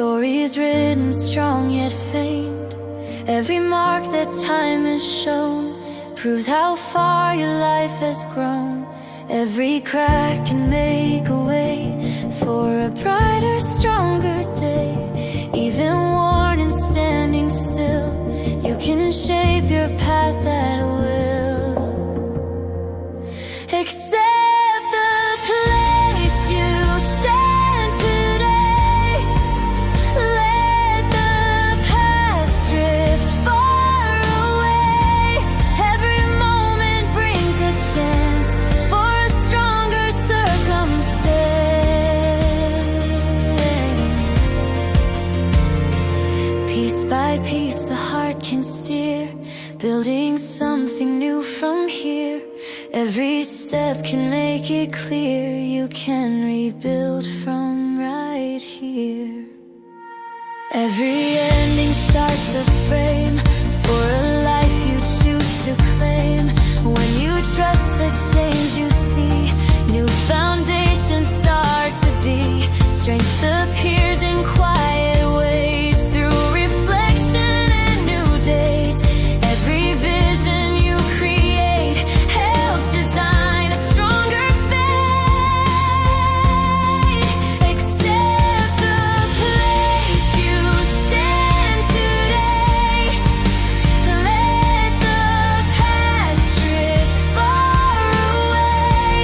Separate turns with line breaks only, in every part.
stories written strong yet faint. Every mark that time has shown proves how far your life has grown. Every crack can make a way for a brighter, stronger day. Even worn and standing still, you can shape your path at will. Accept the place you stand today. Let the past drift far away. Every moment brings a chance for a stronger circumstance. Piece by piece the heart can steer, building something new from here. Every step can make it clear, you can rebuild from right here. Every ending starts a frame for a life you choose to claim. When you trust the change you see, new foundations start to be. Strength appears in quiet ways, through reflection and new days. Every vision you create helps design a stronger fate. Accept the place you stand today. Let the past drift far away.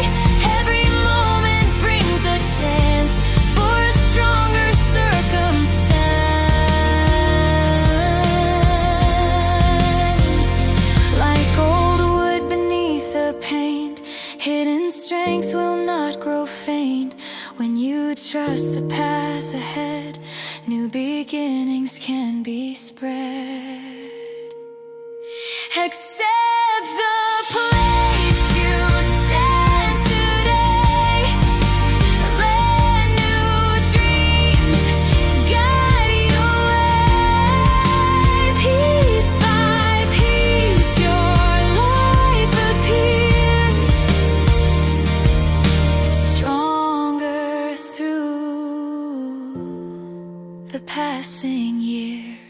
Every moment brings a chance for a stronger circumstance. Like old wood beneath the paint, hidden strength will not grow faint. When you trust the path ahead, new beginnings can be spread. Accept the place you stand today. Let new dreams guide your way. Piece by piece your life appears, stronger through the passing years.